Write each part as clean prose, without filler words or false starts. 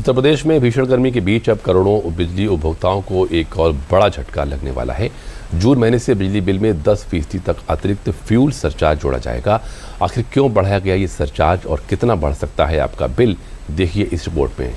उत्तर प्रदेश में भीषण गर्मी के बीच अब करोड़ों बिजली उपभोक्ताओं को एक और बड़ा झटका लगने वाला है। जून महीने से बिजली बिल में 10% तक अतिरिक्त फ्यूल सरचार्ज जोड़ा जाएगा। आखिर क्यों बढ़ाया गया ये सरचार्ज और कितना बढ़ सकता है आपका बिल, देखिए इस रिपोर्ट में।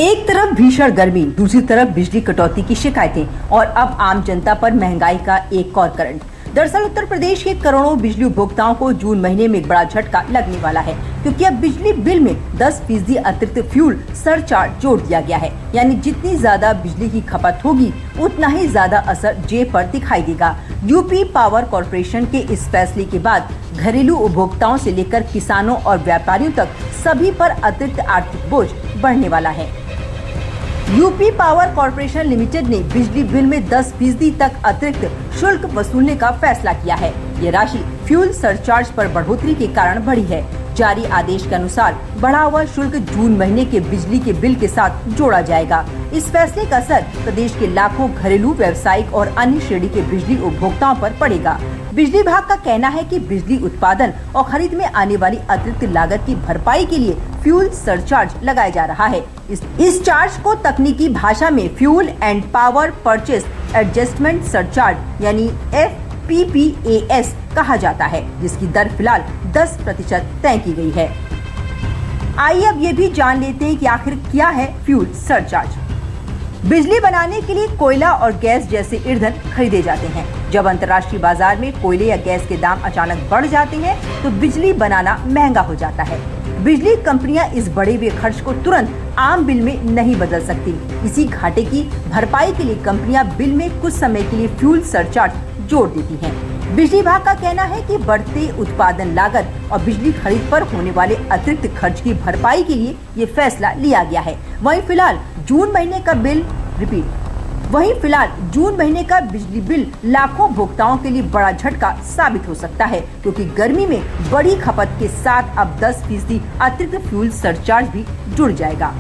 एक तरफ भीषण गर्मी, दूसरी तरफ बिजली कटौती की शिकायतें और अब आम जनता पर महंगाई का एक और करंट। दरअसल उत्तर प्रदेश के करोड़ों बिजली उपभोक्ताओं को जून महीने में एक बड़ा झटका लगने वाला है, क्योंकि अब बिजली बिल में 10% अतिरिक्त फ्यूल सरचार्ज जोड़ दिया गया है। यानी जितनी ज्यादा बिजली की खपत होगी उतना ही ज्यादा असर जेब पर दिखाई देगा। यूपी पावर कॉर्पोरेशन के इस फैसले के बाद घरेलू उपभोक्ताओं से लेकर किसानों और व्यापारियों तक सभी पर अतिरिक्त आर्थिक बोझ बढ़ने वाला है। यूपी पावर कॉर्पोरेशन लिमिटेड ने बिजली बिल में 10% तक अतिरिक्त शुल्क वसूलने का फैसला किया है। ये राशि फ्यूल सरचार्ज पर बढ़ोतरी के कारण बढ़ी है। जारी आदेश के अनुसार बढ़ा हुआ शुल्क जून महीने के बिजली के बिल के साथ जोड़ा जाएगा। इस फैसले का असर प्रदेश के लाखों घरेलू, व्यावसायिक और अन्य श्रेणी के बिजली उपभोक्ताओं पर पड़ेगा। बिजली विभाग का कहना है कि बिजली उत्पादन और खरीद में आने वाली अतिरिक्त लागत की भरपाई के लिए फ्यूल सरचार्ज लगाया जा रहा है। इस चार्ज को तकनीकी भाषा में fuel and power purchase adjustment surcharge यानी FPPAS कहा जाता है, जिसकी दर फिलहाल 10% तय की गई है। आइए अब ये भी जान लेते हैं कि आखिर क्या है फ्यूल सरचार्ज। बिजली बनाने के लिए कोयला और गैस जैसे ईंधन खरीदे जाते हैं। जब अंतर्राष्ट्रीय बाजार में कोयले या गैस के दाम अचानक बढ़ जाते हैं तो बिजली बनाना महंगा हो जाता है। बिजली कंपनियां इस बढ़े हुए खर्च को तुरंत आम बिल में नहीं बदल सकती। इसी घाटे की भरपाई के लिए कंपनियां बिल में कुछ समय के लिए फ्यूल सरचार्ज जोड़ देती हैं। बिजली विभाग का कहना है कि बढ़ते उत्पादन लागत और बिजली खरीद पर होने वाले अतिरिक्त खर्च की भरपाई के लिए ये फैसला लिया गया है। वहीं फिलहाल जून महीने का बिजली बिल लाखों उपभोक्ताओं के लिए बड़ा झटका साबित हो सकता है, क्योंकि गर्मी में बड़ी खपत के साथ अब 10% अतिरिक्त फ्यूल सरचार्ज भी जुड़ जाएगा।